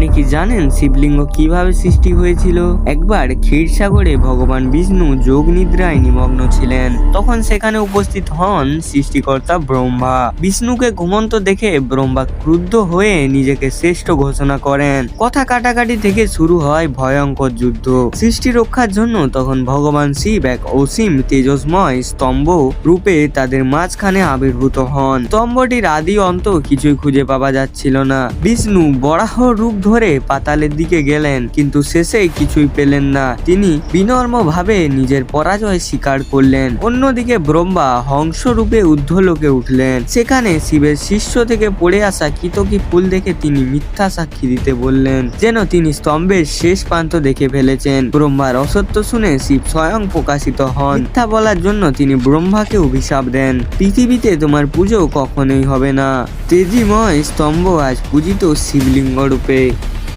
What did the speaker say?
আপনি কি জানেন শিবলিঙ্গ কিভাবে সৃষ্টি হয়েছিল? একবার ক্ষীরসাগরে ভগবান বিষ্ণু যোগ নিদ্রায় নিমগ্ন ছিলেন। তখন সেখানে উপস্থিত হন সৃষ্টিকর্তা ব্রহ্মা। বিষ্ণুকে ঘুমন্ত দেখে ব্রহ্মা ক্রুদ্ধ হয়ে নিজেকে শ্রেষ্ঠ ঘোষণা করেন। কথা কাটাকাটি থেকে শুরু হয় ভয়ঙ্কর যুদ্ধ। সৃষ্টি রক্ষার জন্য তখন ভগবান শিব এক অসীম তেজস্ময় স্তম্ভ রূপে তাদের মাঝখানে আবির্ভূত হন। স্তম্ভটির আদি অন্ত কিছুই খুঁজে পাওয়া যাচ্ছিল না। বিষ্ণু বরাহ রূপ ধরে পাতালের দিকে গেলেন, কিন্তু শেষে কিছুই পেলেন না। তিনি বিনম্র ভাবে নিজের পরাজয় স্বীকার করলেন। অন্যদিকে ব্রহ্মা হংস রূপে ঊর্ধ্বলোকে উঠলেন। সেখানে শিবের শিষ্য থেকে পড়ে আসা কিতকী ফুল দেখে তিনি মিথ্যা সাক্ষী দিতে বললেন, যেন তিনি স্তম্ভের শেষ প্রান্ত দেখে ফেলেছেন। ব্রহ্মার অসত্য শুনে শিব স্বয়ং প্রকাশিত হন। মিথ্যা বলার জন্য তিনি ব্রহ্মাকে অভিশাপ দেন, পৃথিবীতে তোমার পুজো কখনোই হবে না। তেজিময় স্তম্ভ আজ পূজিত শিবলিঙ্গ রূপে।